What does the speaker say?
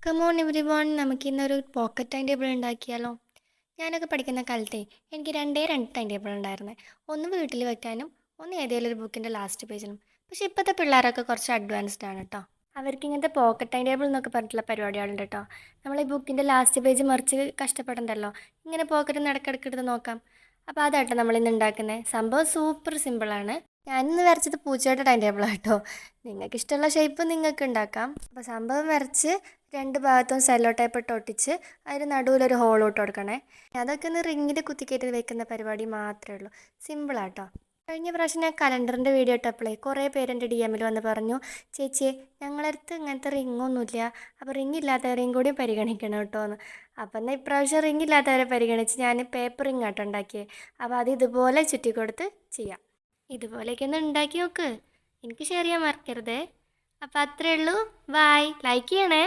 Come on everyone, നമുക്കിന്നൊരു pocket time table ഉണ്ടാക്കിയാലോ? ഞാനൊക്കെ പഠിക്കുന്ന കാലത്തെ എനിക്ക് രണ്ട് ടൈം ടേബിൾ ഉണ്ടായിരുന്നത്. ഒന്ന് വീട്ടിൽ വെക്കാനും ഒന്ന് ഏതെങ്കിലും ഒരു ബുക്കിൻ്റെ ലാസ്റ്റ് പേജിലും. പക്ഷേ ഇപ്പോഴത്തെ പിള്ളേരൊക്കെ കുറച്ച് അഡ്വാൻസ്ഡ് ആണ് കേട്ടോ. അവർക്ക് ഇങ്ങനത്തെ പോക്കറ്റ് ടൈം ടേബിൾ എന്നൊക്കെ പറഞ്ഞിട്ടുള്ള പരിപാടികളുണ്ട് കേട്ടോ. നമ്മൾ ഈ ബുക്കിൻ്റെ ലാസ്റ്റ് പേജ് മറിച്ച് കഷ്ടപ്പെടണ്ടല്ലോ, ഇങ്ങനെ പോക്കറ്റിൽ നിന്ന് ഇടയ്ക്കിടയ്ക്ക് എടുത്ത് നോക്കാം. അപ്പോൾ അതാട്ടോ നമ്മളിന്ന് ഉണ്ടാക്കുന്നത്. സംഭവം സൂപ്പർ സിമ്പിളാണ്. ഞാനിന്ന് വരച്ചത് പൂച്ചയുടെ ടൈം ടേബിളാണ് കേട്ടോ. നിങ്ങൾക്ക് ഇഷ്ടമുള്ള ഷേപ്പ് നിങ്ങൾക്ക് ഉണ്ടാക്കാം. അപ്പോൾ സംഭവം വരച്ച് രണ്ട് ഭാഗത്തും സെല്ലോ ടൈപ്പ് ഇട്ട് ഒട്ടിച്ച് അതിന് നടുവിലൊരു ഹോൾ ഇട്ട് കൊടുക്കണേ. അതൊക്കെ ഒന്ന് റിങ്ങിൽ കുത്തിക്കയറ്റി വെക്കുന്ന പരിപാടി മാത്രമേ ഉള്ളൂ. സിമ്പിളാട്ടോ. കഴിഞ്ഞ പ്രാവശ്യം ഞാൻ കലണ്ടറിൻ്റെ വീഡിയോ ഇട്ടപ്പോഴേ കുറേ പേര് എൻ്റെ ഡി എമ്മിൽ വന്ന് പറഞ്ഞു, ചേച്ചിയെ ഞങ്ങളടുത്ത് ഇങ്ങനത്തെ റിങ്ങൊന്നുമില്ല, അപ്പോൾ റിങ് ഇല്ലാത്തവരെയും കൂടി പരിഗണിക്കണം കേട്ടോ എന്ന്. അപ്പം എന്നാൽ ഇപ്രാവശ്യം റിങ് ഇല്ലാത്തവരെ പരിഗണിച്ച് ഞാൻ പേപ്പർ റിങ് ആട്ടോ ഉണ്ടാക്കിയത്. അപ്പോൾ അത് ഇതുപോലെ ചുറ്റിക്കൊടുത്ത് ചെയ്യാം. ഇതുപോലെയൊക്കെ ഒന്ന് ഉണ്ടാക്കി നോക്ക്. എനിക്ക് ഷെയർ ചെയ്യാൻ മറക്കരുതേ. അപ്പോൾ അത്രയേ ഉള്ളൂ. ബൈ. ലൈക്ക് ചെയ്യണേ.